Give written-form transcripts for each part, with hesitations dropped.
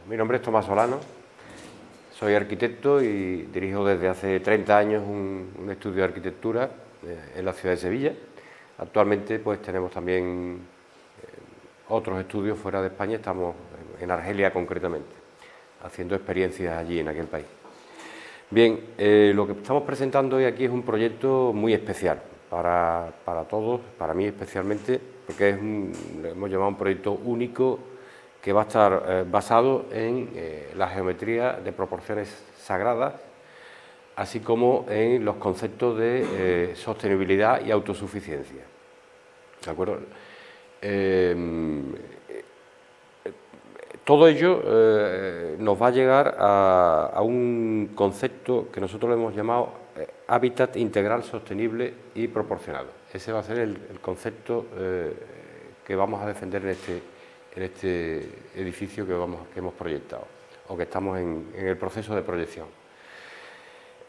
Mi nombre es Tomás Solano, soy arquitecto y dirijo desde hace 30 años un estudio de arquitectura en la ciudad de Sevilla. Actualmente pues tenemos también otros estudios fuera de España, estamos en Argelia concretamente, haciendo experiencias allí en aquel país. Bien, lo que estamos presentando hoy aquí es un proyecto muy especial para todos, para mí especialmente, porque le hemos llamado un proyecto único que va a estar basado en la geometría de proporciones sagradas, así como en los conceptos de sostenibilidad y autosuficiencia. ¿De acuerdo? Todo ello nos va a llegar a un concepto que nosotros le hemos llamado hábitat integral, sostenible y proporcionado. Ese va a ser el concepto que vamos a defender en este edificio que hemos proyectado, o que estamos en el proceso de proyección.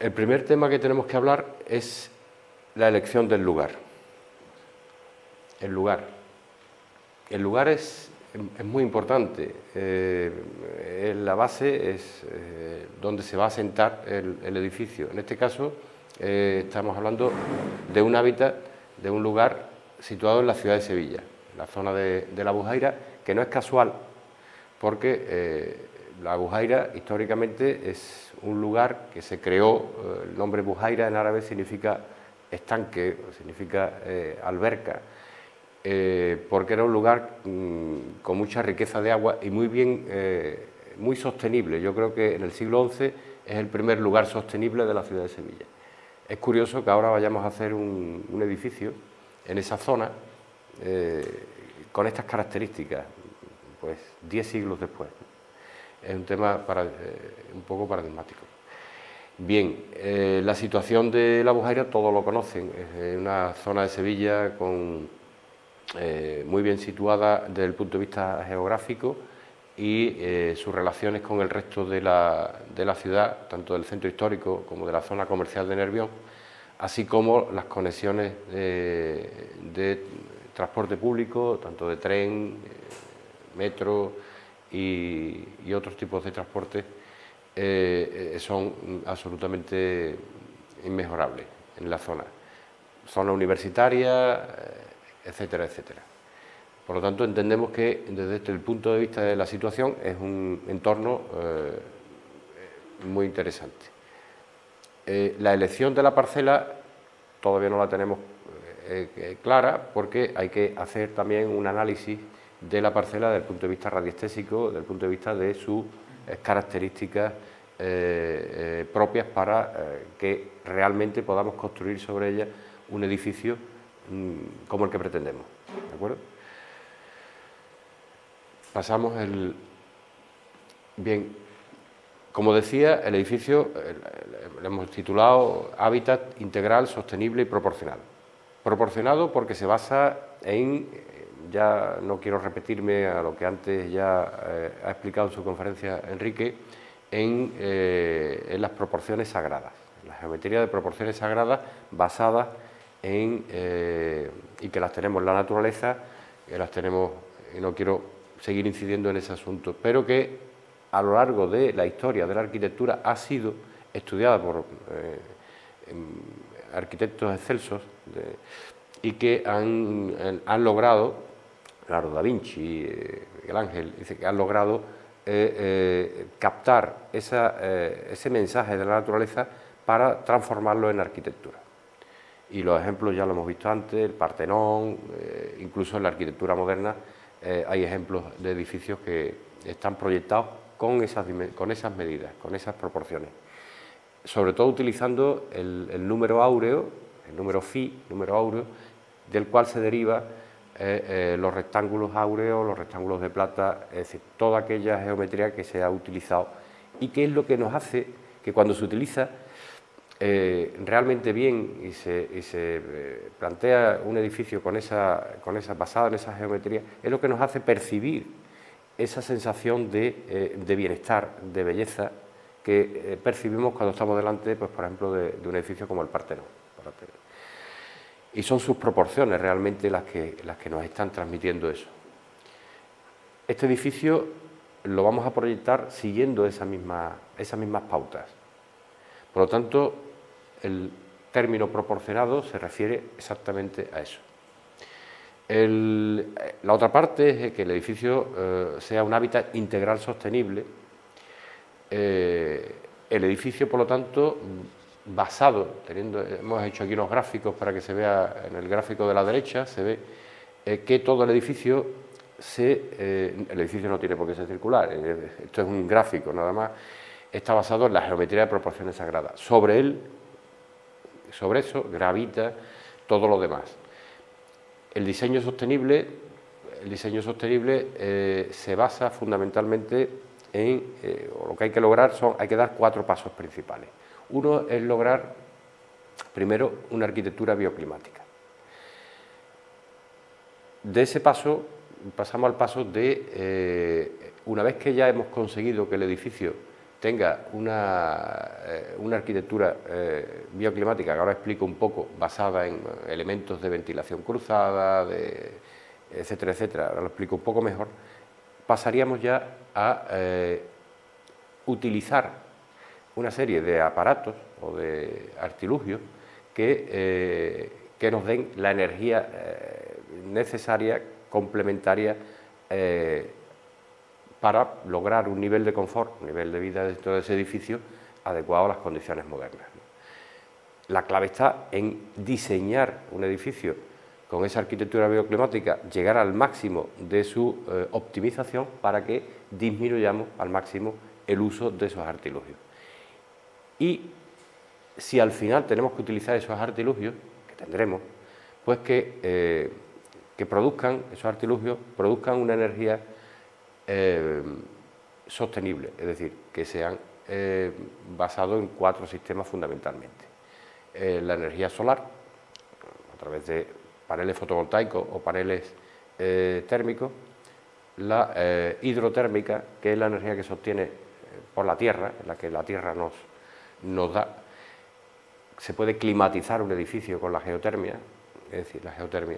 El primer tema que tenemos que hablar es la elección del lugar. El lugar es muy importante. La base es donde se va a asentar el edificio. En este caso, estamos hablando de un hábitat, de un lugar situado en la ciudad de Sevilla, la zona de la Bujaira, que no es casual, porque la Bujaira históricamente es un lugar que se creó, el nombre Bujaira en árabe significa estanque, significa alberca, porque era un lugar con mucha riqueza de agua y muy sostenible. Yo creo que en el siglo XI es el primer lugar sostenible de la ciudad de Sevilla. Es curioso que ahora vayamos a hacer un edificio en esa zona con estas características, pues 10 siglos después. Es un tema un poco paradigmático. Bien, la situación de la Bujaira todos lo conocen, es una zona de Sevilla muy bien situada desde el punto de vista geográfico y sus relaciones con el resto de la ciudad, tanto del centro histórico como de la zona comercial de Nervión, así como las conexiones de transporte público, tanto de tren, metro y otros tipos de transporte, son absolutamente inmejorables en la zona universitaria, etcétera, etcétera. Por lo tanto, entendemos que desde el punto de vista de la situación es un entorno muy interesante. La elección de la parcela todavía no la tenemos clara, porque hay que hacer también un análisis de la parcela desde el punto de vista radiestésico, desde el punto de vista de sus características propias para que realmente podamos construir sobre ella un edificio como el que pretendemos. ¿De acuerdo? Pasamos Bien, como decía, el edificio le hemos titulado Hábitat Integral, Sostenible y Proporcionado. Proporcionado porque se basa en, ya no quiero repetirme a lo que antes ya ha explicado en su conferencia Enrique, en las proporciones sagradas, la geometría de proporciones sagradas basadas y que las tenemos en la naturaleza, que las tenemos, y no quiero seguir incidiendo en ese asunto, pero que a lo largo de la historia de la arquitectura ha sido estudiada por arquitectos excelsos y que han logrado, claro, Da Vinci, Miguel Ángel, dice que han logrado captar ese mensaje de la naturaleza para transformarlo en arquitectura. Y los ejemplos ya lo hemos visto antes, el Partenón, incluso en la arquitectura moderna hay ejemplos de edificios que están proyectados con esas medidas, con esas proporciones. Sobre todo utilizando el número áureo, el número phi, número áureo, del cual se deriva los rectángulos áureos, los rectángulos de plata, es decir, toda aquella geometría que se ha utilizado y que es lo que nos hace que cuando se utiliza realmente bien y se plantea un edificio basado en esa geometría, es lo que nos hace percibir esa sensación de bienestar, de belleza que percibimos cuando estamos delante, pues, por ejemplo, de un edificio como el Partenón. Y son sus proporciones realmente las que nos están transmitiendo eso. Este edificio lo vamos a proyectar siguiendo esas mismas pautas. Por lo tanto, el término proporcionado se refiere exactamente a eso. La otra parte es que el edificio sea un hábitat integral sostenible. El edificio, por lo tanto, basado, hemos hecho aquí unos gráficos para que se vea en el gráfico de la derecha, se ve que todo el edificio no tiene por qué ser circular, esto es un gráfico nada más, está basado en la geometría de proporciones sagradas. Sobre eso gravita todo lo demás. El diseño sostenible se basa fundamentalmente en, lo que hay que lograr hay que dar 4 pasos principales. Uno es lograr, primero, una arquitectura bioclimática. De ese paso pasamos al paso de, una vez que ya hemos conseguido que el edificio tenga una arquitectura bioclimática, que ahora explico un poco, basada en elementos de ventilación cruzada, etcétera, etcétera, ahora lo explico un poco mejor, pasaríamos ya a utilizar una serie de aparatos o de artilugios que nos den la energía necesaria, complementaria, para lograr un nivel de confort, un nivel de vida dentro de ese edificio adecuado a las condiciones modernas. La clave está en diseñar un edificio con esa arquitectura bioclimática, llegar al máximo de su optimización para que disminuyamos al máximo el uso de esos artilugios. Y si al final tenemos que utilizar esos artilugios, que tendremos, pues que esos artilugios produzcan una energía sostenible, es decir, que sean basados en 4 sistemas fundamentalmente. La energía solar, a través de paneles fotovoltaicos o paneles térmicos, la hidrotérmica, que es la energía que se obtiene por la Tierra, en la que la Tierra nos da. Se puede climatizar un edificio con la geotermia, es decir, la geotermia,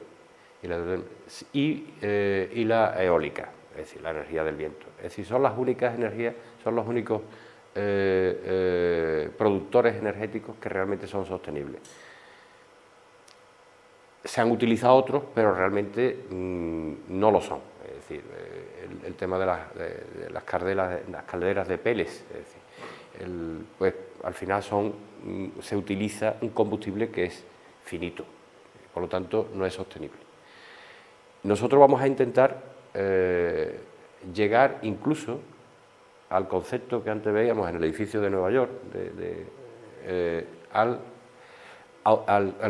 y la eólica, es decir, la energía del viento. Es decir, son las únicas energías, son los únicos productores energéticos que realmente son sostenibles. Se han utilizado otros, pero realmente no lo son. Es decir, el tema de las calderas de pellets, es decir, pues al final se utiliza un combustible que es finito, por lo tanto no es sostenible. Nosotros vamos a intentar llegar incluso al concepto que antes veíamos en el edificio de Nueva York, al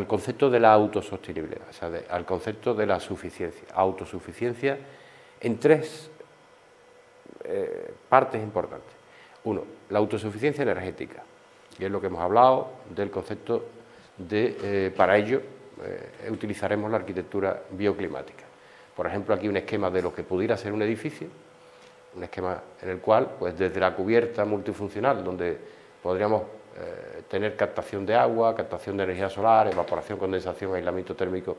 concepto de la autosostenibilidad, o sea, al concepto de la suficiencia. Autosuficiencia en 3 partes importantes. Uno, la autosuficiencia energética, y es lo que hemos hablado del concepto de, para ello, utilizaremos la arquitectura bioclimática. Por ejemplo, aquí un esquema de lo que pudiera ser un edificio, un esquema en el cual, pues desde la cubierta multifuncional, donde podríamos tener captación de agua, captación de energía solar, evaporación, condensación, aislamiento térmico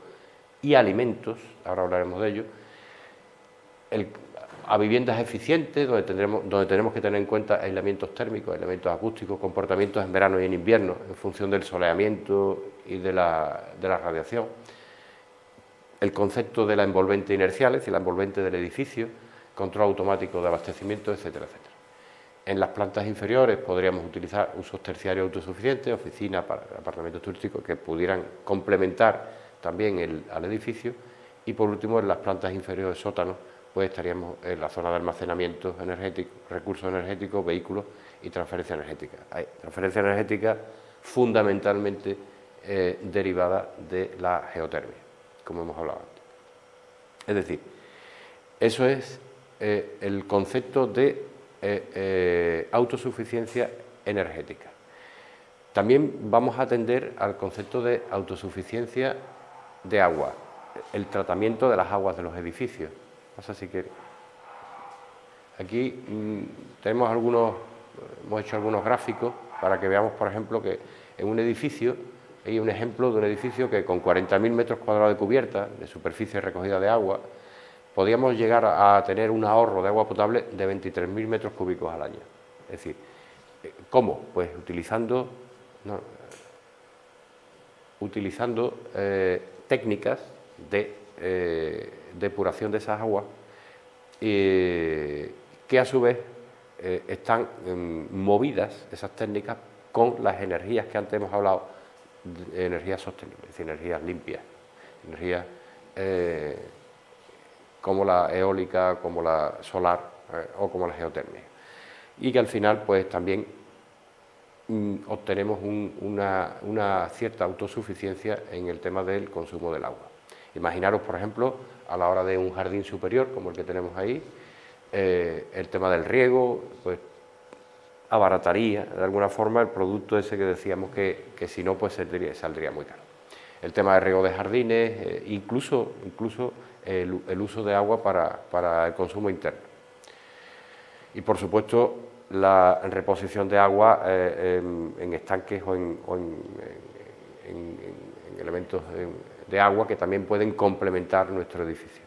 y alimentos, ahora hablaremos de ello, a viviendas eficientes, donde tenemos que tener en cuenta aislamientos térmicos, aislamientos acústicos, comportamientos en verano y en invierno, en función del soleamiento y de la radiación. El concepto de la envolvente inercial, es decir, la envolvente del edificio, control automático de abastecimiento, etcétera, etcétera. En las plantas inferiores podríamos utilizar usos terciarios autosuficientes, oficinas, apartamentos turísticos que pudieran complementar también al edificio, y por último en las plantas inferiores sótanos pues estaríamos en la zona de almacenamiento energético, recursos energéticos, vehículos y transferencia energética. Hay transferencia energética fundamentalmente derivada de la geotermia, como hemos hablado antes. Es decir, eso es el concepto de autosuficiencia energética. También vamos a atender al concepto de autosuficiencia de agua, el tratamiento de las aguas de los edificios. Pasa si quiere. Aquí hemos hecho algunos gráficos para que veamos, por ejemplo, que en un edificio, hay un ejemplo de un edificio que con 40.000 metros cuadrados de cubierta, de superficie recogida de agua, podríamos llegar a tener un ahorro de agua potable de 23.000 metros cúbicos al año. Es decir, ¿cómo? Pues utilizando técnicas de depuración de esas aguas que a su vez están movidas, esas técnicas, con las energías que antes hemos hablado, de energías sostenibles, es decir, energías limpias, energías como la eólica, como la solar o como la geotérmica. Y que al final pues también obtenemos una cierta autosuficiencia en el tema del consumo del agua. Imaginaros, por ejemplo, a la hora de un jardín superior como el que tenemos ahí, el tema del riego, pues abarataría de alguna forma el producto ese que decíamos que si no, pues saldría muy caro. El tema de riego de jardines, incluso el uso de agua para el consumo interno. Y por supuesto la reposición de agua en estanques o en elementos de agua que también pueden complementar nuestro edificio.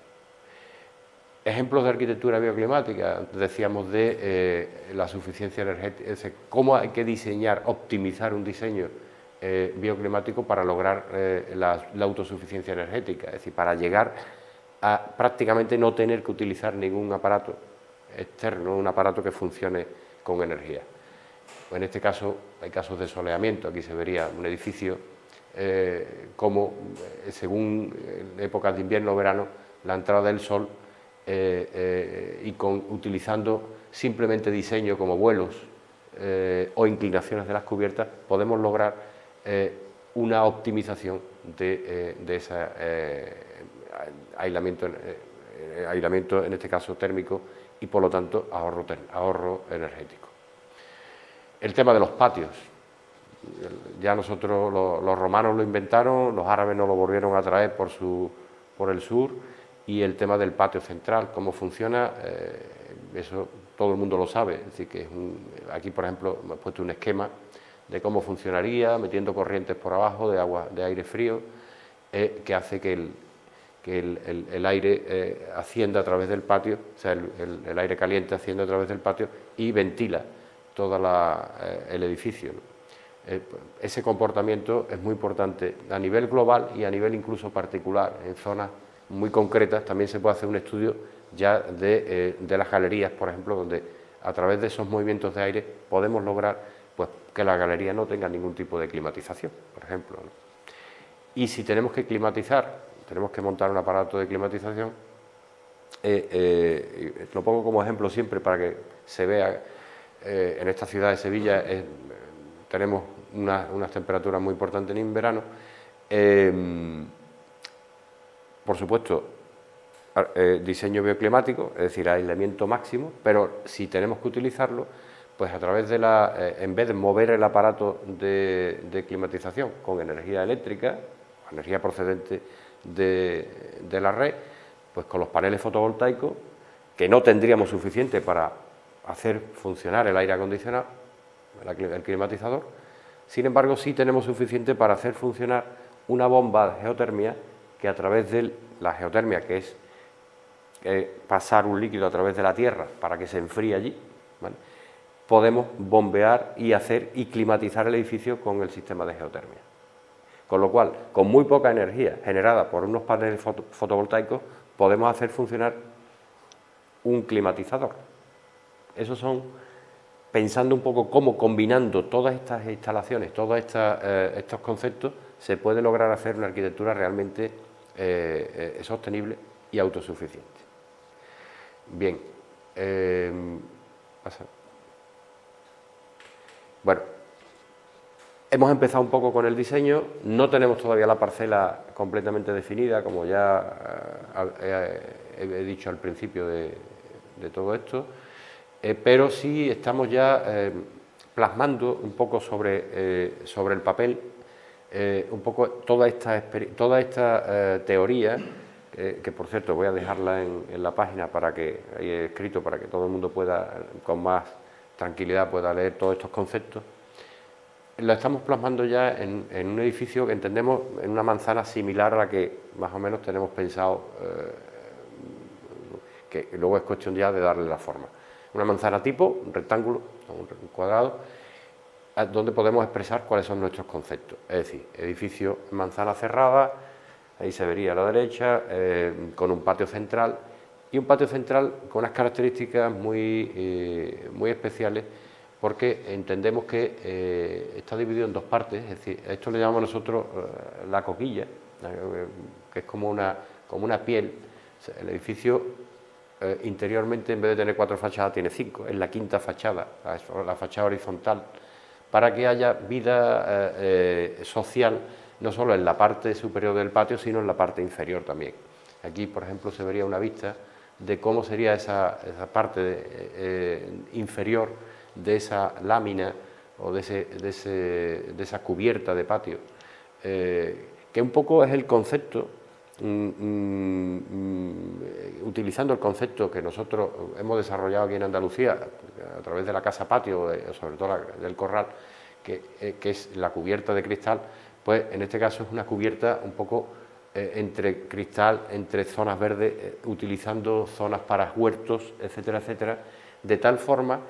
Ejemplos de arquitectura bioclimática, decíamos de la suficiencia energética, es decir, cómo hay que diseñar, optimizar un diseño bioclimático para lograr la autosuficiencia energética, es decir, para llegar a prácticamente no tener que utilizar ningún aparato externo, un aparato que funcione con energía. En este caso hay casos de soleamiento, aquí se vería un edificio como según épocas de invierno o verano la entrada del sol y utilizando simplemente diseño como vuelos o inclinaciones de las cubiertas podemos lograr una optimización de ese aislamiento en este caso térmico y por lo tanto ahorro energético. El tema de los patios, ya nosotros los romanos lo inventaron, los árabes nos lo volvieron a traer por el sur, y el tema del patio central, cómo funciona, eso todo el mundo lo sabe, es decir, que aquí por ejemplo hemos puesto un esquema de cómo funcionaría, metiendo corrientes por abajo de aire frío, que hace que el aire ascienda a través del patio, o sea, el aire caliente asciende a través del patio y ventila todo el edificio, ¿no? Ese comportamiento es muy importante a nivel global y a nivel incluso particular, en zonas muy concretas también se puede hacer un estudio ya de las galerías, por ejemplo, donde a través de esos movimientos de aire podemos lograr pues, que la galería no tenga ningún tipo de climatización, por ejemplo, ¿no? Y si tenemos que climatizar, tenemos que montar un aparato de climatización, lo pongo como ejemplo siempre para que se vea, en esta ciudad de Sevilla tenemos unas temperaturas muy importantes en verano. Por supuesto, diseño bioclimático, es decir, aislamiento máximo, pero si tenemos que utilizarlo, pues a través de en vez de mover el aparato de climatización con energía eléctrica, energía procedente de la red, pues con los paneles fotovoltaicos, que no tendríamos suficiente para hacer funcionar el aire acondicionado, el climatizador, sin embargo sí tenemos suficiente para hacer funcionar una bomba de geotermia que a través de la geotermia, que es pasar un líquido a través de la tierra para que se enfríe allí, ¿vale?, podemos bombear y climatizar el edificio con el sistema de geotermia. Con lo cual, con muy poca energía generada por unos paneles fotovoltaicos, podemos hacer funcionar un climatizador. Esos son, pensando un poco cómo combinando todas estas instalaciones, todos estos conceptos, se puede lograr hacer una arquitectura realmente sostenible y autosuficiente. Bien, bueno, hemos empezado un poco con el diseño, no tenemos todavía la parcela completamente definida, como ya he dicho al principio de todo esto, pero sí estamos ya plasmando un poco sobre el papel un poco toda esta teoría, que por cierto voy a dejarla en la página para que he escrito para que todo el mundo pueda, con más tranquilidad, pueda leer todos estos conceptos. Lo estamos plasmando ya en un edificio que entendemos en una manzana similar a la que más o menos tenemos pensado que luego es cuestión ya de darle la forma. Una manzana tipo, un rectángulo, un cuadrado, donde podemos expresar cuáles son nuestros conceptos. Es decir, edificio en manzana cerrada, ahí se vería a la derecha, con un patio central, y un patio central con unas características muy especiales, porque entendemos que está dividido en dos partes. Es decir, esto le llamamos nosotros la coquilla, que es como una piel. El edificio interiormente, en vez de tener 4 fachadas, tiene 5, es la quinta fachada, la fachada horizontal, para que haya vida social, no solo en la parte superior del patio, sino en la parte inferior también. Aquí, por ejemplo, se vería una vista de cómo sería esa parte inferior de esa lámina o de esa cubierta de patio, que un poco es el concepto, utilizando el concepto que nosotros hemos desarrollado aquí en Andalucía a través de la casa patio, sobre todo del corral, que es la cubierta de cristal. Pues en este caso es una cubierta un poco entre cristal, entre zonas verdes, utilizando zonas para huertos, etcétera, etcétera, de tal forma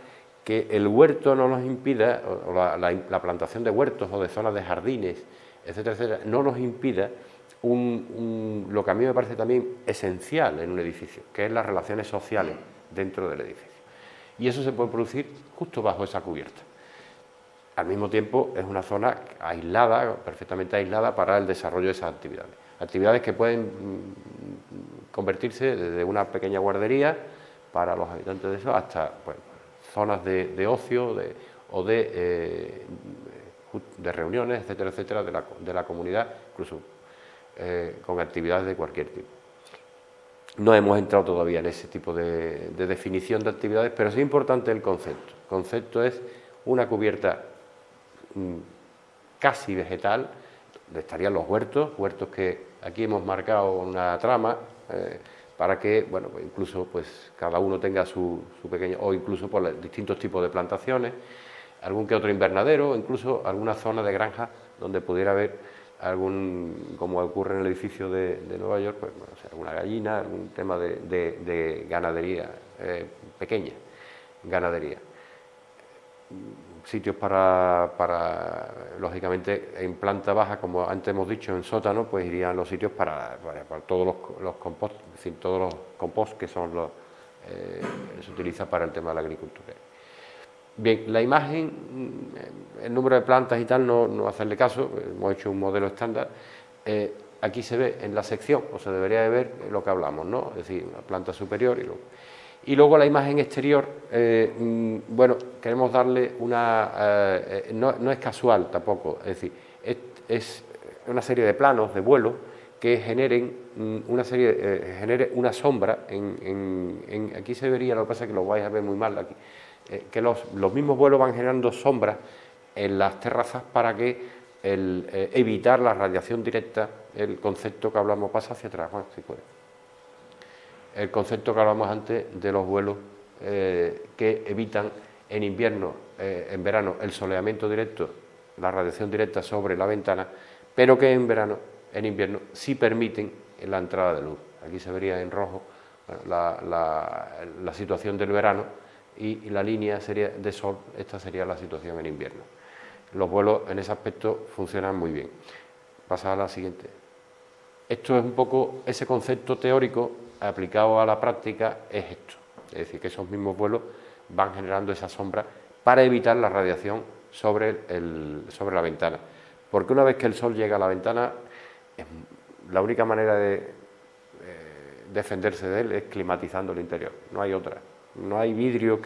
que el huerto no nos impida, o la plantación de huertos o de zonas de jardines, etcétera, etcétera, no nos impida lo que a mí me parece también esencial en un edificio, que es las relaciones sociales dentro del edificio. Y eso se puede producir justo bajo esa cubierta. Al mismo tiempo es una zona aislada, perfectamente aislada para el desarrollo de esas actividades. Actividades que pueden convertirse desde una pequeña guardería para los habitantes de eso hasta zonas de ocio o de reuniones, etcétera, etcétera, de la comunidad, incluso con actividades de cualquier tipo. No hemos entrado todavía en ese tipo de definición de actividades, pero sí es importante el concepto. El concepto es una cubierta casi vegetal, donde estarían los huertos que aquí hemos marcado una trama para que, bueno, pues incluso cada uno tenga su pequeño, o incluso por distintos tipos de plantaciones, algún que otro invernadero, incluso alguna zona de granja donde pudiera haber como ocurre en el edificio de Nueva York, pues, bueno, o sea, alguna gallina, algún tema de ganadería pequeña, ganadería. Sitios para, lógicamente, en planta baja, como antes hemos dicho, en sótano, pues irían los sitios para todos los compost, es decir, todos los compost que son se utiliza para el tema de la agricultura. Bien, la imagen, el número de plantas y tal, no hacerle caso, hemos hecho un modelo estándar. Aquí se ve en la sección, o se debería de ver lo que hablamos, ¿no? Es decir, una planta superior y luego la imagen exterior, bueno, queremos darle no es casual tampoco, es decir, es una serie de planos de vuelo que generen genere una sombra. Aquí se vería, lo que pasa es que lo vais a ver muy mal aquí, que los mismos vuelos van generando sombras en las terrazas para que evitar la radiación directa, el concepto que hablamos, pasa hacia atrás, Juan, si puede. El concepto que hablamos antes de los vuelos que evitan en invierno, en verano, el soleamiento directo, la radiación directa sobre la ventana, pero que en invierno sí permiten la entrada de luz. Aquí se vería en rojo la situación del verano y la línea sería de sol, esta sería la situación en invierno. Los vuelos en ese aspecto funcionan muy bien. Pasa a la siguiente. Esto es un poco ese concepto teórico aplicado a la práctica, es esto. Es decir, que esos mismos vuelos van generando esa sombra para evitar la radiación sobre la ventana. Porque una vez que el sol llega a la ventana, la única manera de defenderse de él es climatizando el interior, no hay otra. No hay vidrio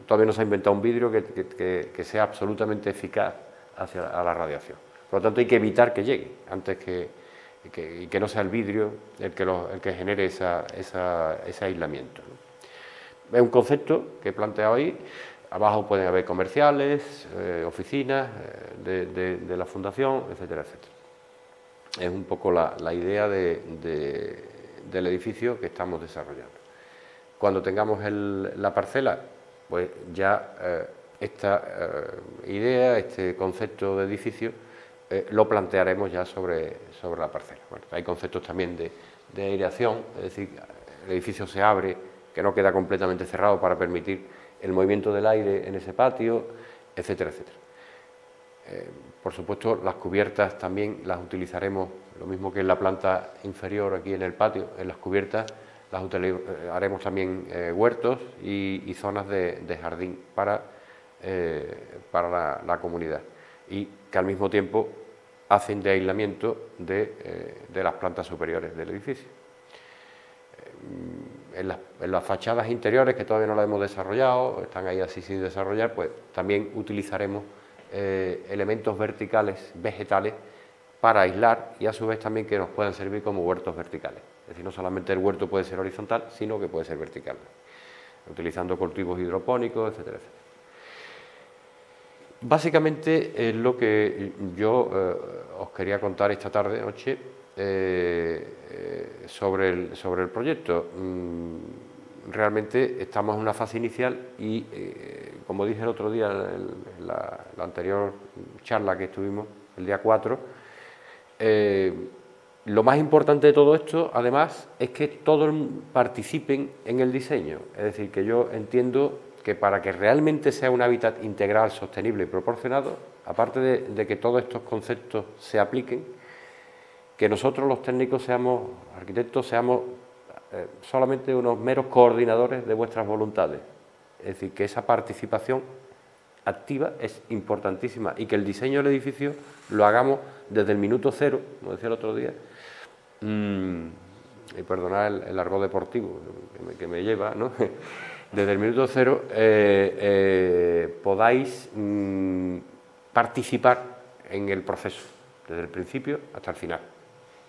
todavía no se ha inventado un vidrio que sea absolutamente eficaz a la radiación. Por lo tanto, hay que evitar que llegue, antes que no sea el vidrio el que genere ese aislamiento, ¿no? Es un concepto que he planteado ahí. Abajo pueden haber comerciales, oficinas de la fundación, etcétera, etcétera. Es un poco la idea del edificio que estamos desarrollando. Cuando tengamos la parcela, pues ya esta idea, este concepto de edificio, lo plantearemos ya sobre la parcela. Bueno, hay conceptos también de aireación, es decir, el edificio se abre, que no queda completamente cerrado para permitir el movimiento del aire en ese patio, etcétera, etcétera. Por supuesto, las cubiertas también las utilizaremos, lo mismo que en la planta inferior aquí en el patio, en las cubiertas haremos también huertos y zonas de jardín para la comunidad, y que al mismo tiempo hacen de aislamiento de las plantas superiores del edificio. En las fachadas interiores, que todavía no las hemos desarrollado, están ahí así sin desarrollar, pues también utilizaremos elementos verticales, vegetales, para aislar y a su vez también que nos puedan servir como huertos verticales. Es decir, no solamente el huerto puede ser horizontal, sino que puede ser vertical, utilizando cultivos hidropónicos, etcétera, etcétera. Básicamente es lo que yo os quería contar esta tarde, noche, sobre el proyecto. Realmente estamos en una fase inicial y, como dije el otro día en la anterior charla que estuvimos, el día 4, lo más importante de todo esto, además, es que todos participen en el diseño. Es decir, que yo entiendo que para que realmente sea un hábitat integral, sostenible y proporcionado, aparte de que todos estos conceptos se apliquen, que nosotros los técnicos seamos, arquitectos, seamos solamente unos meros coordinadores de vuestras voluntades. Es decir, que esa participación activa es importantísima y que el diseño del edificio lo hagamos desde el minuto cero, como decía el otro día, y perdonad el argot deportivo que me lleva, ¿no? Desde el minuto cero podáis participar en el proceso, desde el principio hasta el final.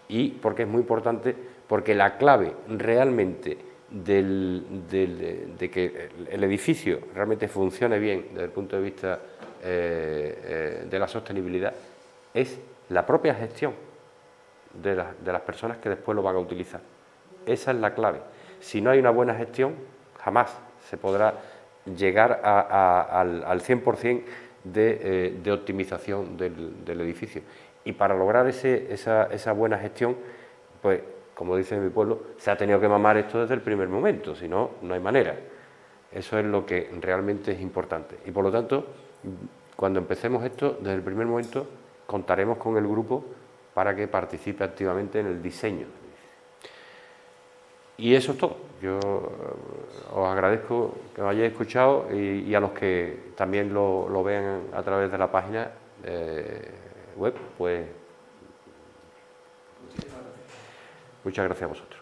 Y porque es muy importante, porque la clave realmente de que el edificio realmente funcione bien desde el punto de vista de la sostenibilidad es la propia gestión de las personas que después lo van a utilizar. Esa es la clave. Si no hay una buena gestión, jamás se podrá llegar al 100% de optimización del edificio. Y para lograr esa buena gestión, pues, como dice mi pueblo, se ha tenido que mamar esto desde el primer momento, si no, no hay manera. Eso es lo que realmente es importante. Y por lo tanto, cuando empecemos esto, desde el primer momento, contaremos con el grupo para que participe activamente en el diseño. Y eso es todo. Yo os agradezco que me hayáis escuchado y a los que también lo vean a través de la página web, pues muchas gracias a vosotros.